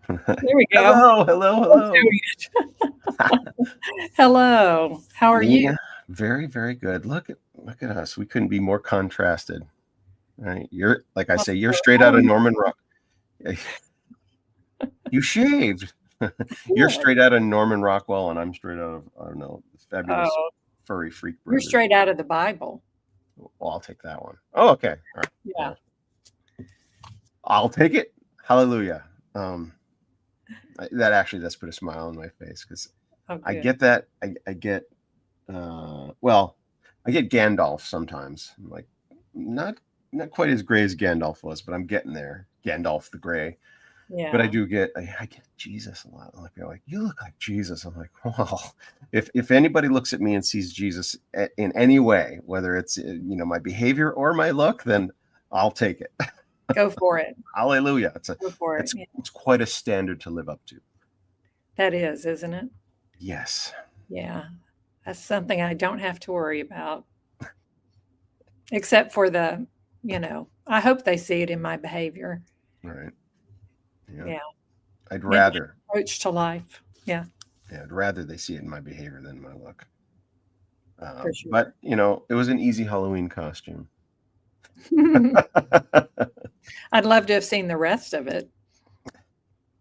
There we go. Hello, hello, Let's hello. Hello. How are you? Nina, very, very good. Look at us. We couldn't be more contrasted. Right? You're like I Oh, say, you're Lord. straight How out are of you? Norman Rock. You shaved. You're Good. straight out of Norman Rockwell, and I'm straight out of I don't know, the fabulous Oh, furry freak you're brothers. straight out of the Bible. Well, I'll take that one. Oh, okay. All right. Yeah. Well, I'll take it. Hallelujah. Um, that actually does put a smile on my face because Oh, I good. get that. I get well, I get Gandalf sometimes. I'm like not not quite as gray as Gandalf was, but I'm getting there. Gandalf the Gray. But Yeah. I get Jesus a lot. Like they're like, you look like Jesus. I'm like, well, if anybody looks at me and sees Jesus in any way, whether it's my behavior or my look, then I'll take it. Go for it. Hallelujah. Go for it. It's Yeah. it's quite a standard to live up to. That is, isn't it? Yes. Yeah. That's something I don't have to worry about, except for I hope they see it in my behavior. Right. Yeah. Yeah. I'd In my rather approach to life. Yeah, yeah, I'd rather they see it in my behavior than my look. for But sure. it was an easy Halloween costume. I'd love to have seen the rest of it.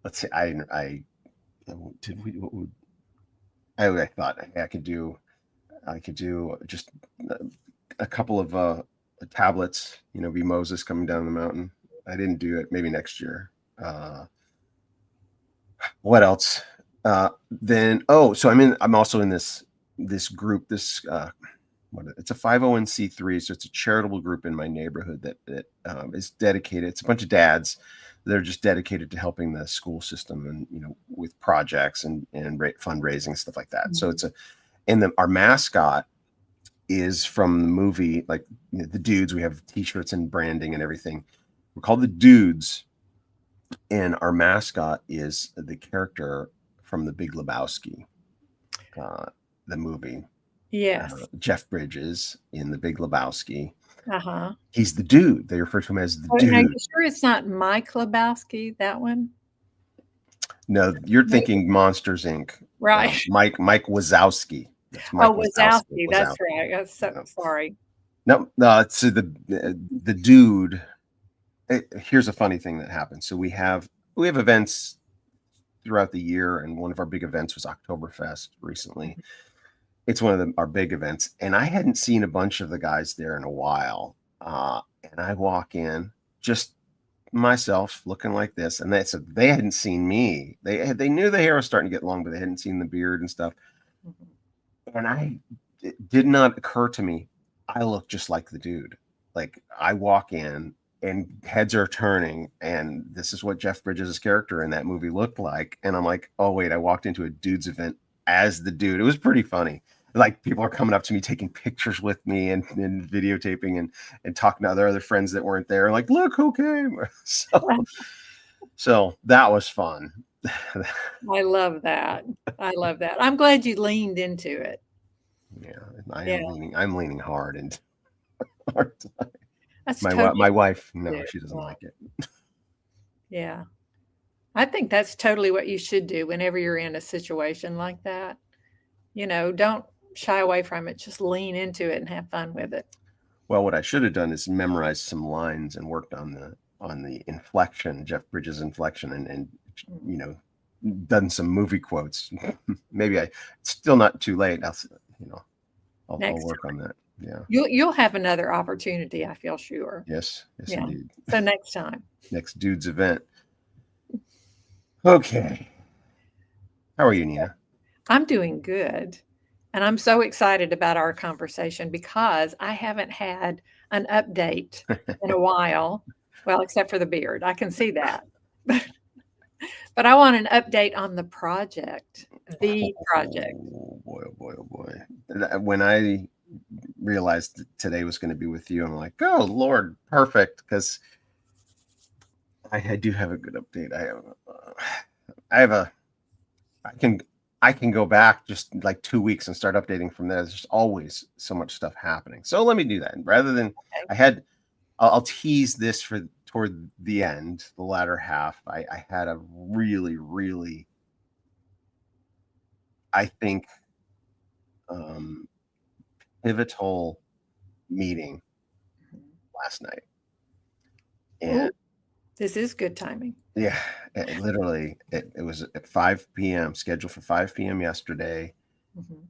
Let's see. I did we. I thought I could do just a couple of tablets. Be Moses coming down the mountain. I didn't do it. Maybe next year. Uh, what else? Then so I'm also in this group. It's a 501c3, so it's a charitable group in my neighborhood that is dedicated. It's a bunch of dads that are just dedicated to helping the school system and with projects and fundraising stuff like that. So Mhm. it's a and then our mascot is from the movie, like the Dudes. We have T-shirts and branding and everything. We're called the Dudes, and our mascot is the character from The Big Lebowski, uh, the movie. Yes. Jeff Bridges in The Big Lebowski. Uh-huh. He's the dude. They refer to him as the Oh, now you dude. sure it's not Mike Lebowski, that one? No, you're Maybe. thinking Monsters Inc. Right. Mike Wazowski. That's Oh, Mike Wazowski. Wazowski, that's right. I'm so No, sorry. no, no. It's the dude. Here's a funny thing that happened. So we have events throughout the year, and one of our big events was Oktoberfest recently. Mhm. It's one of our big events, and I hadn't seen a bunch of the guys there in a while. And I walk in just myself looking like this, and they said they hadn't seen me. They knew the hair was starting to get long, but they hadn't seen the beard and stuff. Mhm. And it did not occur to me I look just like the dude. Like I walk in and heads are turning, and this is what Jeff Bridges' character in that movie looked like. And I'm like, oh wait, I walked into a dude's event as the dude. It was pretty funny. Like people are coming up to me, taking pictures with me and videotaping and talking to other friends that weren't there. Like, look who came. So that was fun. I love that. I love that. I'm glad you leaned into it. Yeah, Yeah, I'm leaning hard into hard. that's My totally what wife, you no, should she do. doesn't like it. Yeah. I think that's totally what you should do whenever you're in a situation like that. Don't shy away from it. Just lean into it and have fun with it. Well, what I should have done is memorized some lines and worked on the inflection, Jeff Bridges' inflection, and Mm. you know, done some movie quotes. Maybe it's still not too late. You know, I'll Next work time. on that. Yeah. You'll have another opportunity, I feel sure. Yes. Yes, Yeah. indeed. So next time. Next dude's event. Okay. How are you, Nina? I'm doing good. And I'm so excited about our conversation because I haven't had an update in a while. Well, except for the beard. I can see that. But I want an update on the project. Oh boy, oh boy, oh boy. When I realized that today was going to be with you, I'm like, oh Lord, perfect, because I do have a good update. I have a, I can, I can go back just like 2 weeks and start updating from there. There's just always so much stuff happening. So let me do that. Rather than Okay. I had, I'll tease this for toward the end, the latter half, I had a really, really, I think, pivotal meeting last night. And Ooh, this is good timing. yeah, it was at 5 p.m., scheduled for 5 p.m. yesterday. Mhm.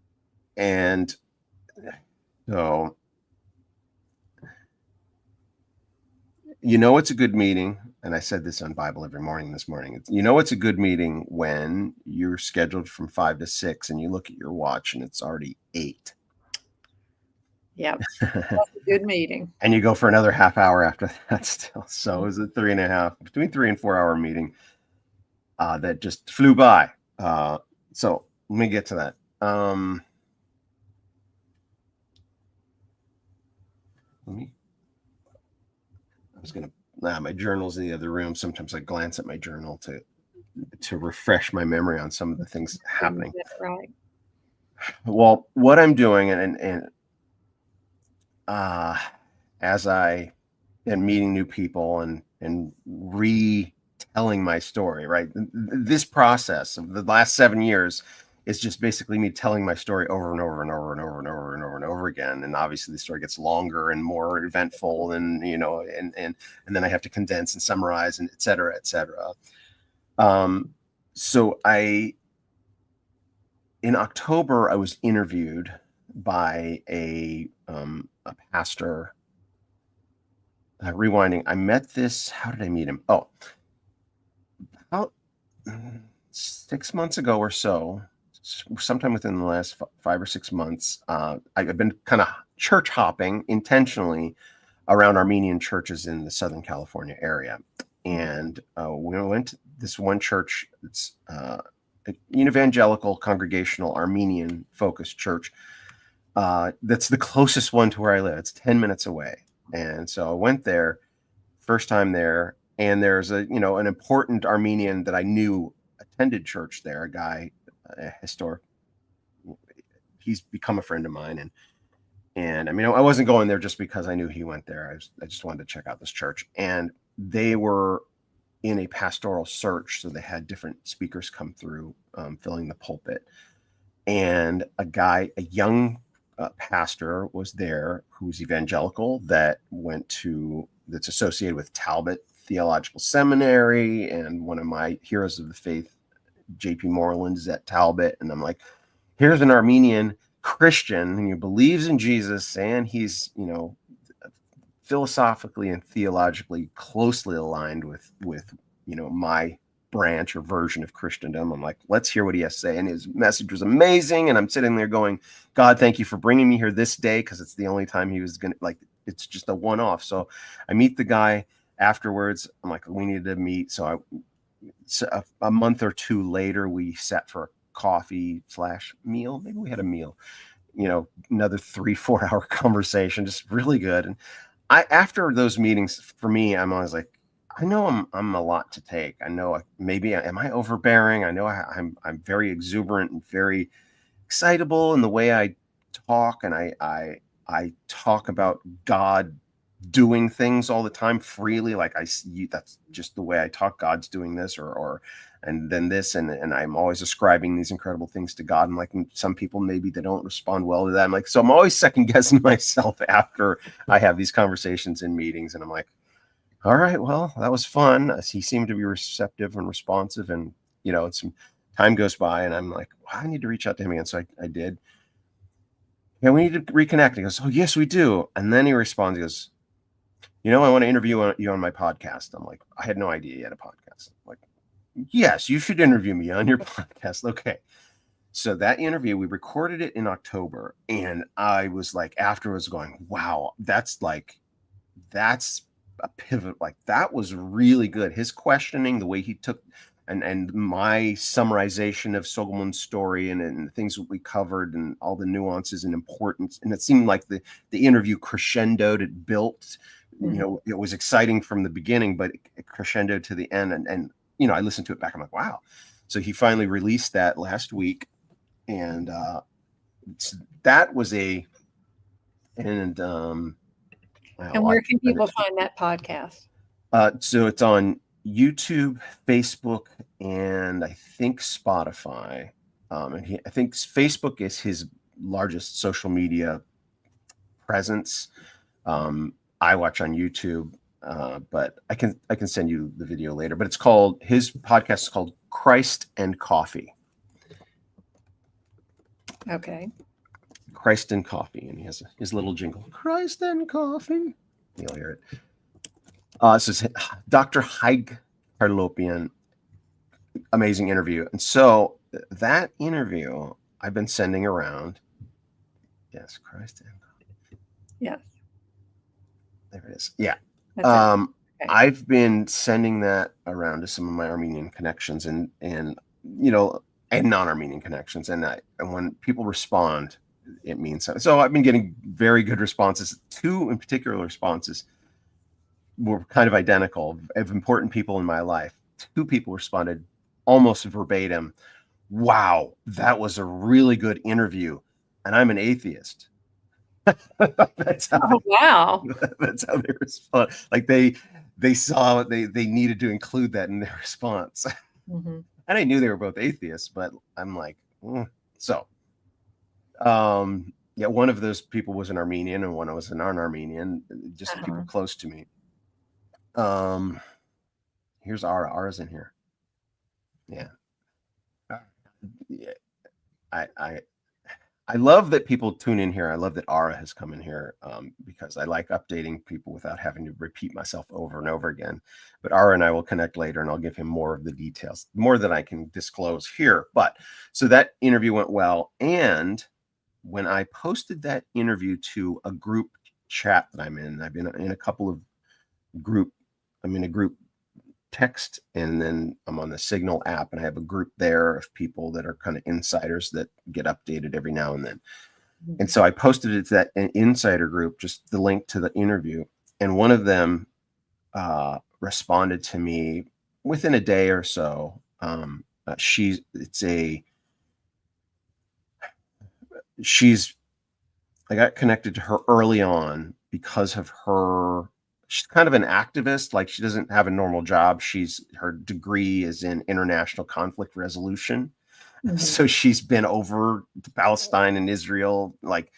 And so, it's a good meeting. And I said this on Bible Every Morning this morning. It's a good meeting when you're scheduled from 5 to 6 and you look at your watch and it's already 8. Yep. That's a good meeting. And you go for another half hour after that still. So it was a between 3 and 4 hour meeting that just flew by. So let me get to that. My journal's in the other room. Sometimes I glance at my journal to refresh my memory on some of the things happening. Right. Well, what I'm doing, and as I am meeting new people and retelling my story, right? This process of the last 7 years is just basically me telling my story over and over and over and over and over and over and over again. And obviously the story gets longer and more eventful, and and then I have to condense and summarize, and et cetera, et cetera. So in October, I was interviewed by a pastor. Rewinding, I met this. How did I meet him? Oh, about 6 months ago or so, sometime within the last 5 or 6 months. I've been kind of church hopping intentionally around Armenian churches in the Southern California area. And we went to this one church. It's an evangelical, congregational, Armenian focused church. That's the closest one to where I live. It's 10 minutes away. And so I went there, first time there, and there's an important Armenian that I knew attended church there, a guy, historic. He's become a friend of mine. And I mean, I wasn't going there just because I knew he went there. I just wanted to check out this church. And they were in a pastoral search. So they had different speakers come through, filling the pulpit. And a young pastor was there who's evangelical that's associated with Talbot Theological Seminary, and one of my heroes of the faith, J.P. Moreland, is at Talbot. And I'm like, here's an Armenian Christian who believes in Jesus, and he's philosophically and theologically closely aligned with my branch or version of Christendom. I'm like, let's hear what he has to say. And his message was amazing. And I'm sitting there going, God, thank you for bringing me here this day, because it's the only time he was going to, it's just a one-off. So I meet the guy afterwards. I'm like, we need to meet. So a month or two later, we sat for a coffee/meal. Maybe we had a meal, another 3-4 hour conversation, just really good. And after those meetings, for me, I'm always like, I know I'm a lot to take. I know maybe am I overbearing? I know I'm very exuberant and very excitable in the way I talk, and I talk about God doing things all the time freely. Like that's just the way I talk. God's doing this, and then this, and I'm always ascribing these incredible things to God. And like some people, maybe they don't respond well to that. I'm like, so I'm always second guessing myself after I have these conversations in meetings, and I'm like, all right, well, that was fun. He seemed to be receptive and responsive, and some time goes by, and I'm like, well, I need to reach out to him again. So I did. Yeah, we need to reconnect. He goes, oh, yes, we do. And then he responds, he goes, I want to interview you on my podcast. I'm like, I had no idea you had a podcast. I'm like, yes, you should interview me on your podcast. Okay. So that interview, we recorded it in October, and I was like, afterwards going, wow, that's a pivot. Like, that was really good. His questioning, the way he took, and my summarization of Sogelman's story, and the things that we covered, and all the nuances and importance. And it seemed like the interview crescendoed, it built, it was exciting from the beginning, but it crescendoed to the end. And I listened to it back. I'm like, wow. So he finally released that last week. And that was and where can people find that podcast? So it's on YouTube, Facebook, and I think Spotify. And I think Facebook is his largest social media presence. I watch on YouTube, but I can send you the video later. But his podcast is called Christ and Coffee. Okay. Christ and Coffee, and he has his little jingle, Christ and Coffee. You'll hear it. This is Dr. Haig Karlopian. Amazing interview. And so that interview I've been sending around. Yes, Christ and Coffee. Yes. There it is. Yeah. That's it. Okay. I've been sending that around to some of my Armenian connections and non-Armenian connections. And when people respond, it means something. So I've been getting very good responses. 2 in particular responses were kind of identical of important people in my life. 2 people responded almost verbatim. Wow, that was a really good interview. And I'm an atheist. That's how wow. That's how they respond. Like they saw they needed to include that in their response. Mm-hmm. And I knew they were both atheists, but I'm like, so. Yeah, one of those people was an Armenian and one was a non-Armenian, just people close to me. Here's Ara. Ara's in here. Yeah. I love that people tune in here. I love that Ara has come in here because I like updating people without having to repeat myself over and over again. But Ara and I will connect later and I'll give him more of the details, more than I can disclose here. But so that interview went well. And when I posted that interview to a group chat that I'm in, I've been in a couple of I'm in a group text, and then I'm on the Signal app, and I have a group there of people that are kind of insiders that get updated every now and then. And so I posted it to that insider group, just the link to the interview, and one of them responded to me within a day or so. I got connected to her early on because of she's kind of an activist. Like, she doesn't have a normal job. Her degree is in international conflict resolution. Mm-hmm. So she's been over to Palestine and Israel like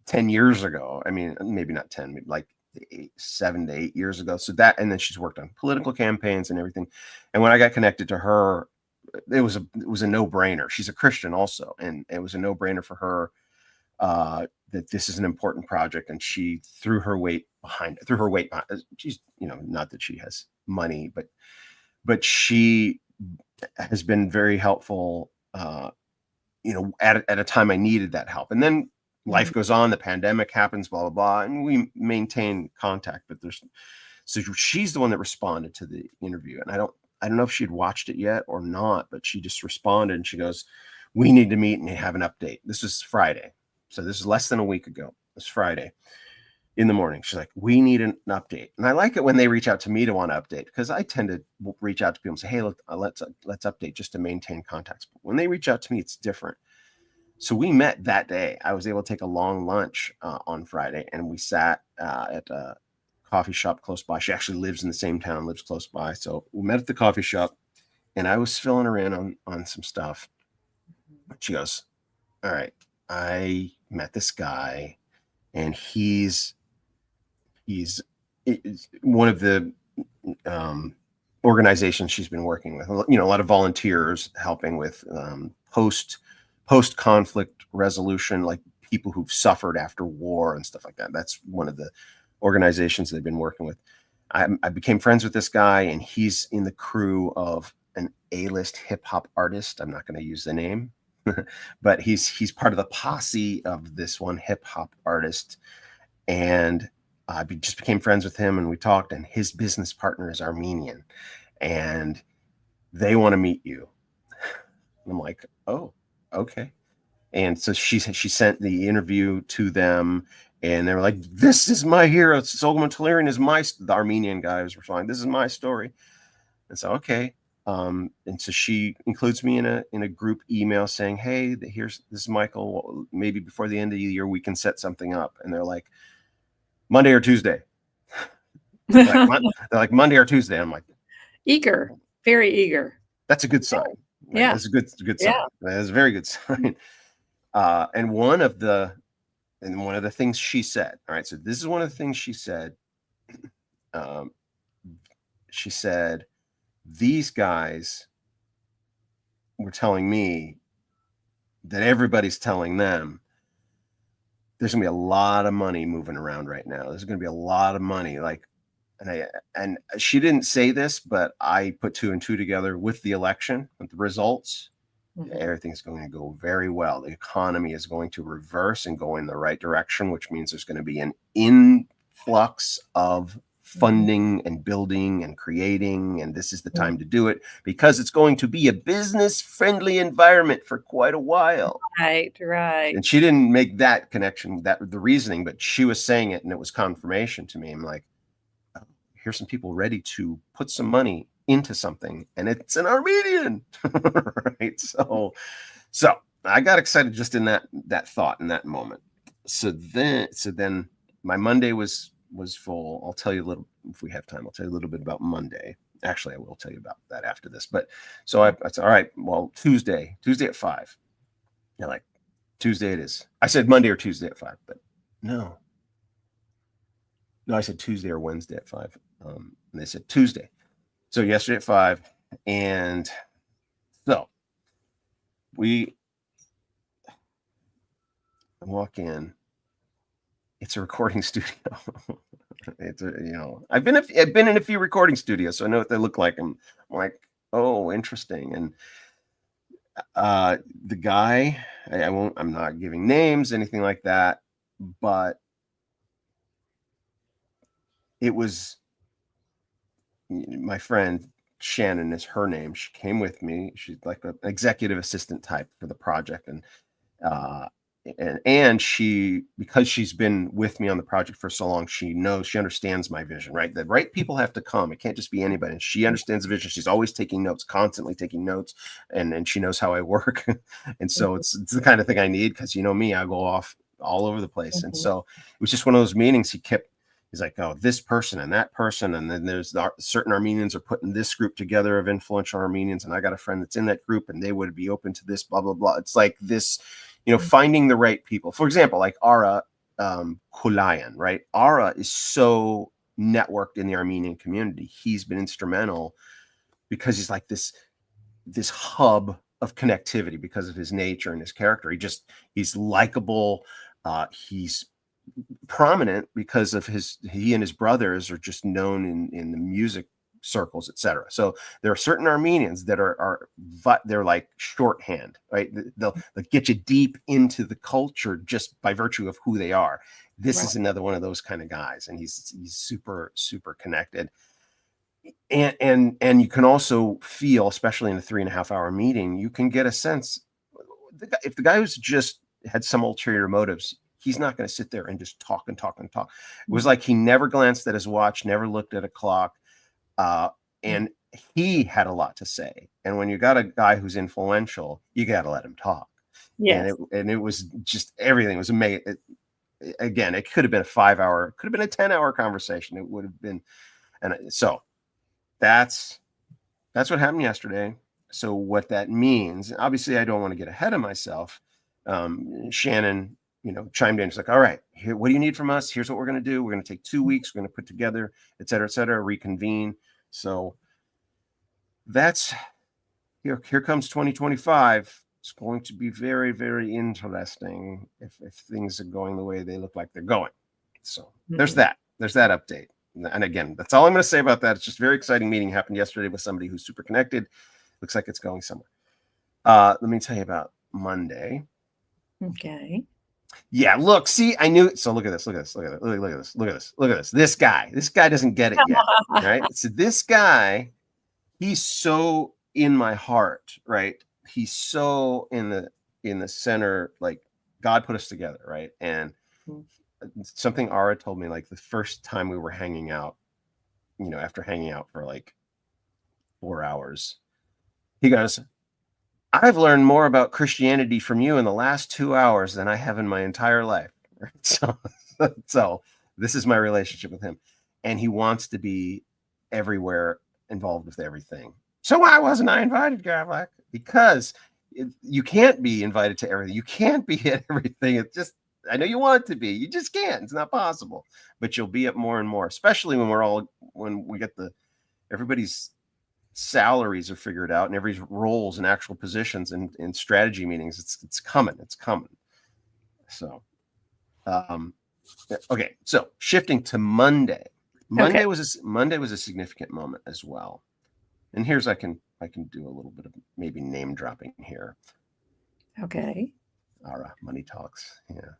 10 years ago. I mean, maybe not 10, maybe like 7 to 8 years ago. So and then she's worked on political campaigns and everything. And when I got connected to her, it was a no-brainer. She's a Christian also, and it was a no-brainer for her that this is an important project, and she threw her weight behind it. She's, not that she has money, but she has been very helpful, at a time I needed that help. And then life goes on, the pandemic happens, blah, blah, blah, and we maintain contact, but so she's the one that responded to the interview. And I don't know if she'd watched it yet or not, but she just responded and she goes, "We need to meet and have an update." This was Friday. So this is less than a week ago. It's Friday in the morning. She's like, "We need an update." And I like it when they reach out to me to want to update, because I tend to reach out to people and say, "Hey, let's update," just to maintain contacts. But when they reach out to me, it's different. So we met that day. I was able to take a long lunch on Friday, and we sat at a coffee shop close by. She actually lives in the same town, lives close by. So we met at the coffee shop, and I was filling her in on some stuff. She goes, "All right, I met this guy, and he's one of the organizations she's been working with. A lot of volunteers helping with post-conflict resolution, like people who've suffered after war and stuff like that. That's one of the organizations they've been working with. I became friends with this guy, and he's in the crew of an A-list hip hop artist. I'm not going to use the name, but he's part of the posse of this one hip hop artist. And I just became friends with him, and we talked, and his business partner is Armenian, and they want to meet you." And I'm like, "Oh, okay." And so she sent the interview to them, and they were like, "This is my hero. Solomon Tolerian is the Armenian guy was responding, "This is my story." And so, okay. And so she includes me in a group email saying, "Hey, this is Michael. Maybe before the end of the year, we can set something up." And they're like, "Monday or Tuesday." They're like Monday or Tuesday. I'm like, Eager, very eager. that's a good sign. Like, Yeah. that's a good sign. Yeah. That is a very good sign. And one of the things she said, all right, so this is one of the things she said. She said, these guys were telling me that everybody's telling them there's gonna be a lot of money moving around right now. There's gonna be a lot of money. Like, and she didn't say this, but I put 2 and 2 together with the election, with the results. Mhm. Everything's going to go very well. The economy is going to reverse and go in the right direction, which means there's going to be an influx of funding and building and creating, and this is the time to do it because it's going to be a business-friendly environment for quite a while. Right. And she didn't make that connection, that the reasoning, but she was saying it, and it was confirmation to me. I'm like, oh, here's some people ready to put some money into something, and it's an Armenian, right? So I got excited just in that thought, in that moment. So then my Monday was full. I'll tell you a little, if we have time, I'll tell you a little bit about Monday. Actually, I will tell you about that after this. But so I said, all right, well, Tuesday at 5. You're like, Tuesday it is. I said Monday or Tuesday at 5, but no, I said Tuesday or Wednesday at 5. And they said Tuesday. So yesterday at 5, and so I walk in. It's a recording studio. It's I've been in a few recording studios, so I know what they look like. I'm like, oh, interesting. And the guy, I'm not giving names, anything like that, but it was my friend Shannon is her name. She came with me. She's like an executive assistant type for the project, and she, because she's been with me on the project for so long, she understands my vision, right? The right people have to come. It can't just be anybody. And she understands the vision. She's always taking notes, constantly taking notes, and she knows how I work. And so it's the kind of thing I need, because me, I go off all over the place. And so it was just one of those meetings. He's like, oh, this person and that person, and then there's certain Armenians are putting this group together of influential Armenians, and I got a friend that's in that group, and they would be open to this, blah blah blah. It's like this, finding the right people. For example, like Ara Kulayan, right? Ara is so networked in the Armenian community. He's been instrumental because he's like this hub of connectivity because of his nature and his character. He's likable. He's prominent because of he and his brothers are just known in the music circles, etc. So there are certain Armenians that they're like shorthand, right? They'll get you deep into the culture just by virtue of who they are. This is another one of those kind of guys, and he's super, super connected. And you can also feel, especially in a 3.5-hour meeting, you can get a sense if the guy who's just had some ulterior motives, he's not going to sit there and just talk and talk and talk. It was like he never glanced at his watch, never looked at a clock. And he had a lot to say. And when you got a guy who's influential, you got to let him talk. Yes. And it was just, everything was amazing. Again, it could have been a 5-hour, could have been a 10-hour conversation. It would have been. And so that's what happened yesterday. So what that means, obviously I don't want to get ahead of myself. Shannon, chimed in. She's like, all right, here, what do you need from us? Here's what we're going to do. We're going to take 2 weeks. We're going to put together, et cetera, reconvene. So that's, here comes 2025. It's going to be very, very interesting if things are going the way they look like they're going. So there's that update. And again, that's all I'm going to say about that. It's just a very exciting meeting happened yesterday with somebody who's super connected. Looks like it's going somewhere. Let me tell you about Monday. Okay. Yeah, look, see, I knew it. So look at this. This guy doesn't get it yet, right? So this guy, he's so in my heart, right? He's so in the center, like God put us together, right? And something Ara told me, like the first time we were hanging out, after hanging out for like 4 hours, he goes, I've learned more about Christianity from you in the last 2 hours than I have in my entire life. So this is my relationship with him. and he wants to be everywhere, involved with everything. So why wasn't I invited, Gavlak? Because you can't be invited to everything. You can't be at everything. It's just, I know you want to be, you just can't. It's not possible. But you'll be at more and more, especially when we get everybody's salaries are figured out and everybody's roles and actual positions in strategy meetings. It's coming. So, okay. So shifting to Monday. Monday was a significant moment as well. And here's I can do a little bit of maybe name dropping here. Okay. Ara, money talks. Yeah.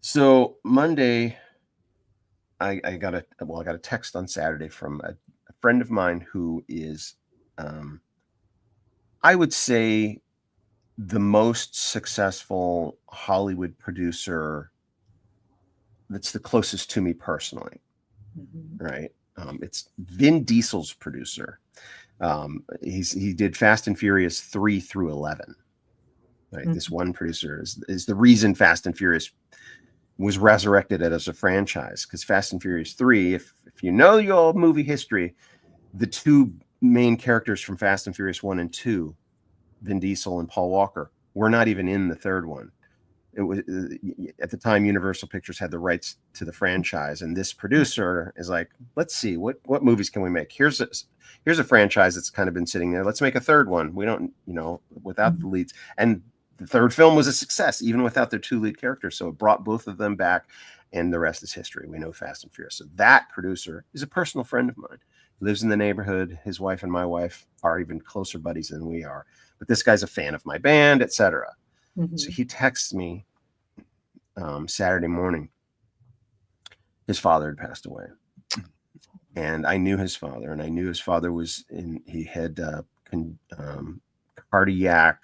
So Monday, I got a text on Saturday from a friend of mine who is, I would say, the most successful Hollywood producer that's the closest to me personally. Mm-hmm. Right. It's Vin Diesel's producer. He did Fast and Furious 3 through 11. Right. Mm-hmm. This one producer is the reason Fast and Furious was resurrected as a franchise, because Fast and Furious 3, if you know your movie history, the two main characters from Fast and Furious 1 and 2, Vin Diesel and Paul Walker, were not even in the third one. It was at the time Universal Pictures had the rights to the franchise, and this producer is like, let's see what movies can we make. Here's a franchise that's kind of been sitting there. Let's make a third one. We don't, without the leads. And the third film was a success, even without their two lead characters. So it brought both of them back, and the rest is history. We know Fast and Furious. So that producer is a personal friend of mine. He lives in the neighborhood. His wife and my wife are even closer buddies than we are. But this guy's a fan of my band, etc. Mm-hmm. So he texts me Saturday morning. His father had passed away, and I knew his father, and I knew his father he had cardiac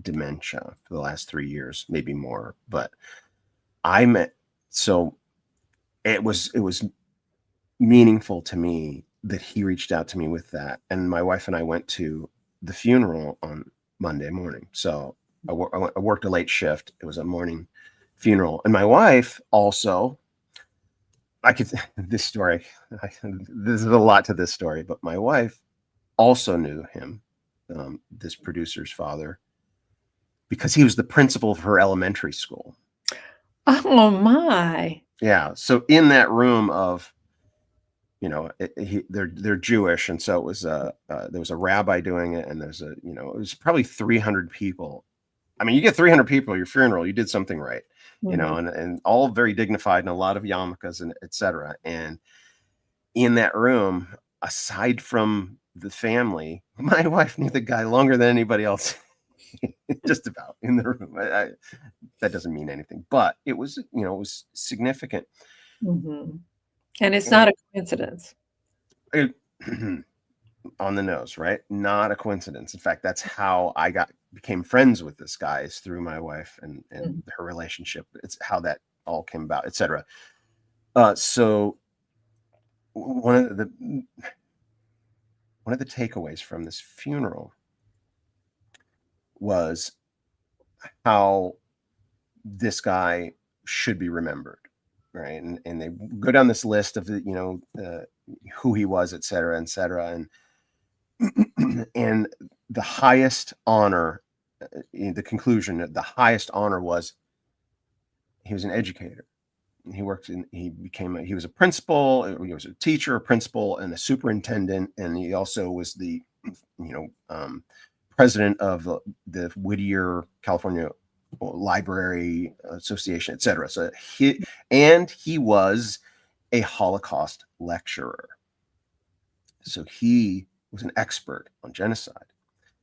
dementia for the last 3 years, maybe more. But so it was meaningful to me that he reached out to me with that, and my wife and I went to the funeral on Monday morning. So I worked a late shift. It was a morning funeral, and my wife also. This story. There's a lot to this story, but my wife also knew him, this producer's father, because he was the principal of her elementary school. Oh my! Yeah. So in that room of, they're Jewish, and so it was there was a rabbi doing it, and it was probably 300 people. I mean, you get 300 people at your funeral, you did something right, mm-hmm. and all very dignified, and a lot of yarmulkes and etc. And in that room, aside from the family, my wife knew the guy longer than anybody else, just about in the room. That doesn't mean anything, but it was, it was significant. Mm-hmm. And it's not a coincidence. On the nose, right? Not a coincidence. In fact, that's how I became friends with this guy, is through my wife and mm-hmm. her relationship. It's how that all came about, etc. So one of the takeaways from this funeral was how this guy should be remembered, right? And they go down this list of who he was, et cetera, and and the highest honor, the conclusion, the highest honor was he was an educator. He was a principal, he was a teacher, a principal, and a superintendent, and he also was the president of the Whittier, California Library Association, etc. So he was a Holocaust lecturer. So he was an expert on genocide.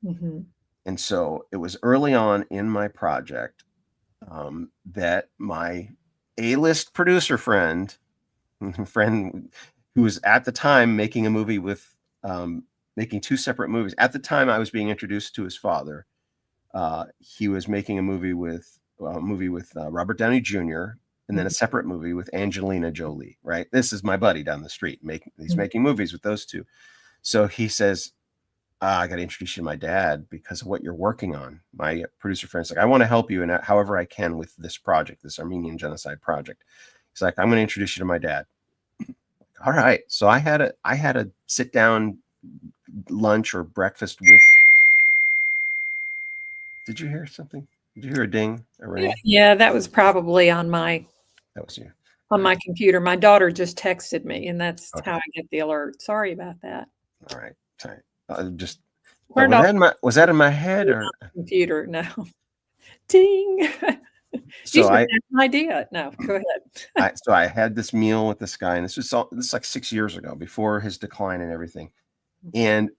Mm-hmm. And so it was early on in my project that my A-list producer friend who was at the time making a movie with making two separate movies. At the time I was being introduced to his father. He was making a movie with Robert Downey Jr. and then a separate movie with Angelina Jolie, right? This is my buddy down the street. He's making movies with those two. So he says, I got to introduce you to my dad because of what you're working on. My producer friend's like, I want to help you in however I can with this project, this Armenian genocide project. He's like, I'm going to introduce you to my dad. All right. So I had a sit down lunch or breakfast with. Did you hear something? Did you hear a ding, a ring? Yeah, that was probably on my That was you. computer. My daughter just texted me, and that's Okay. how I get the alert. Sorry about that. All right. Sorry. Just Turned off was that in my head or computer. No. Ding. You so should I have an idea. No, go ahead. I had this meal with this guy, and this is like 6 years ago, before his decline and everything. And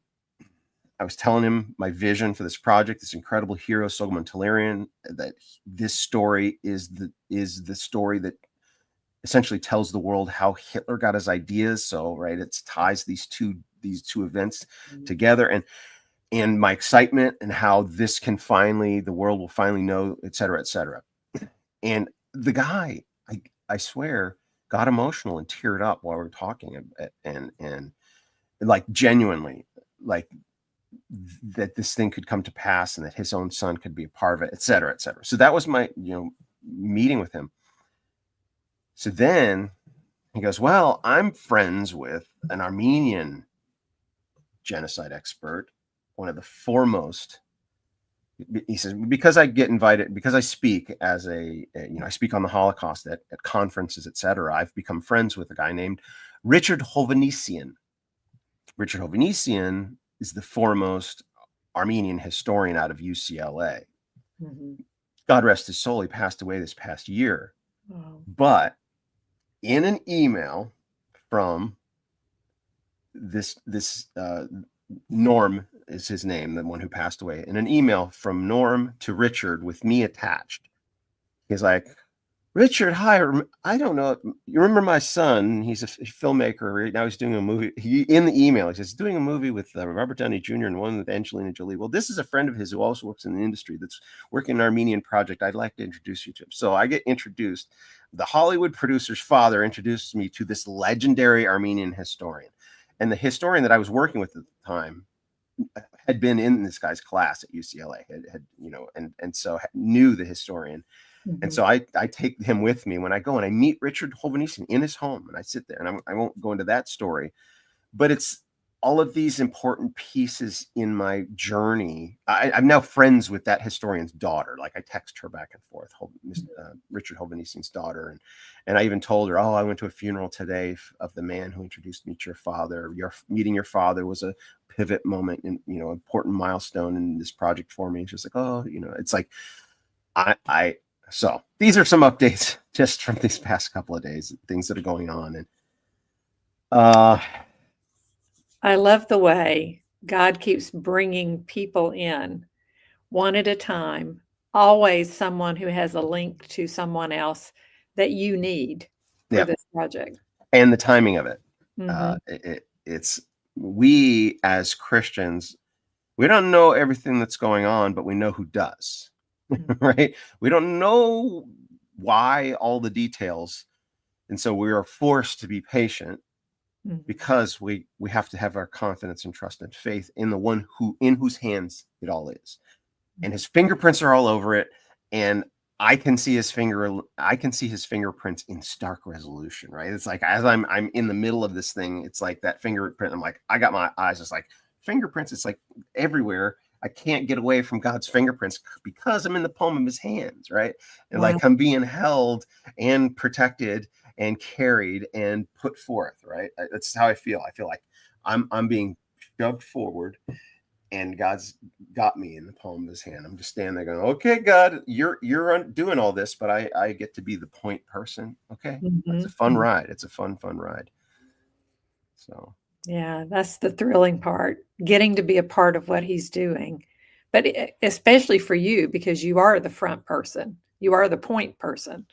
I was telling him my vision for this project, this incredible hero, Soghomon Tehlirian, that this story is the story that essentially tells the world how Hitler got his ideas. So, right, it ties these two events together, and my excitement and how this can the world will finally know, et cetera, et cetera. And the guy, I swear, got emotional and teared up while we were talking, and like genuinely, like that this thing could come to pass and that his own son could be a part of it, et cetera, et cetera. So that was my, meeting with him. So then he goes, well, I'm friends with an Armenian genocide expert, one of the foremost. He says, because I get invited, because I speak as I speak on the Holocaust at conferences, et cetera, I've become friends with a guy named Richard Hovhannissian. Richard Hovhannissian is the foremost Armenian historian out of UCLA. Mm-hmm. God rest his soul, he passed away this past year. Oh. But in an email from this Norm is his name, the one who passed away, in an email from Norm to Richard with me attached, he's like, Richard, hi, I don't know. You remember my son? He's a filmmaker right now. He's doing a movie. In the email, he says, doing a movie with Robert Downey Jr. and one with Angelina Jolie. Well, this is a friend of his who also works in the industry that's working an Armenian project. I'd like to introduce you to him. So I get introduced. The Hollywood producer's father introduced me to this legendary Armenian historian. And the historian that I was working with at the time had been in this guy's class at UCLA, and so knew the historian. Mm-hmm. And so I take him with me when I go, and I meet Richard Hovhannissian in his home, and I sit there, and I won't go into that story, but it's all of these important pieces in my journey. I'm now friends with that historian's daughter. Like, I text her back and forth, Richard Hovhannissian's daughter. And I even told her, I went to a funeral today of the man who introduced me to your father. Meeting your father was a pivot moment and, important milestone in this project for me. And she's like, it's like, so these are some updates just from these past couple of days, things that are going on. And, I love the way God keeps bringing people in one at a time, always someone who has a link to someone else that you need for this project. And the timing of it. Mm-hmm. It's we as Christians, we don't know everything that's going on, but we know who does, right? We don't know why, all the details. And so we are forced to be patient. Because we have to have our confidence and trust and faith in the one in whose hands it all is, and his fingerprints are all over it. And I can see his fingerprints in stark resolution, right? It's like, as I'm in the middle of this thing, it's like that fingerprint. I'm like, I got my eyes just like fingerprints. It's like everywhere. I can't get away from God's fingerprints because I'm in the palm of his hands, right? And like, I'm being held and protected and carried and put forth, right? That's how I feel. I feel like I'm being shoved forward, and God's got me in the palm of his hand. I'm just standing there going, okay, God, you're doing all this, but I get to be the point person. Okay. It's a fun ride. It's a fun ride. So. Yeah, that's the thrilling part, getting to be a part of what he's doing. But especially for you, because you are the front person. You are the point person.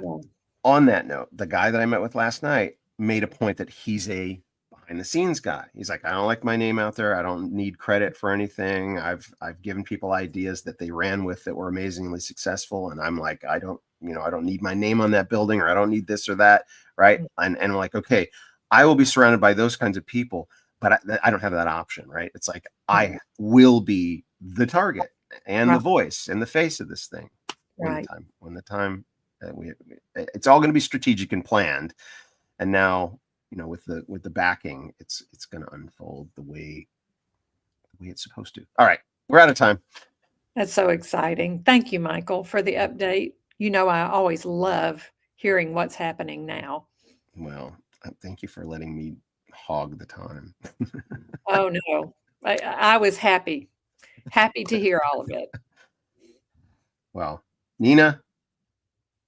Yeah. On that note, the guy that I met with last night made a point that he's a behind the scenes guy. He's like, I don't like my name out there. I don't need credit for anything. I've given people ideas that they ran with that were amazingly successful. And I'm like, I don't need my name on that building, or I don't need this or that. Right. And I'm like, okay, I will be surrounded by those kinds of people, but I don't have that option, right? It's like Right. I will be the target and Right. the voice and the face of this thing Right. when the time it's all going to be strategic and planned. And now, with the backing, it's going to unfold the way it's supposed to. All right, we're out of time. That's so exciting. Thank you, Michael, for the update. You know, I always love hearing what's happening now. Well, thank you for letting me hog the time. Oh, no. I was happy to hear all of it. Well, Nina,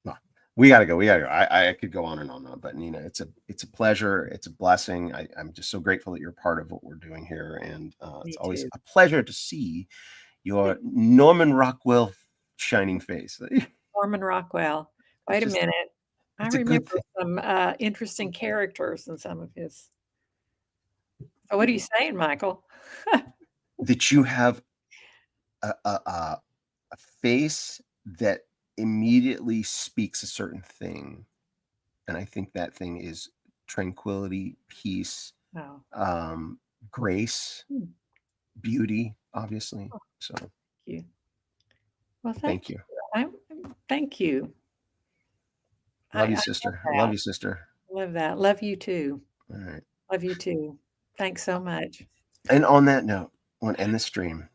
well, we gotta go. We gotta go. I could go on and on, but Nina, it's a pleasure. It's a blessing. I'm just so grateful that you're part of what we're doing here, and it's Me always too. a pleasure to see your Norman Rockwell shining face. Norman Rockwell. It's Wait a just minute. I it's a good remember thing some interesting characters in some of his. So what are you saying, Michael? that you have a face that immediately speaks a certain thing, and I think that thing is tranquility, peace, Oh, um, grace, hmm, beauty, obviously. oh, So thank you. Well, thank thank you. you. I thank you. Love you, I love sister. Love that. you, sister. Love that. Love you too. All right. Love you too. Thanks so much. And on that note, I want to end the stream.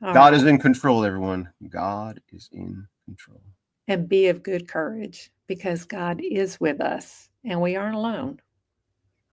All God is right. in control, everyone. God is in control. And be of good courage because God is with us and we aren't alone.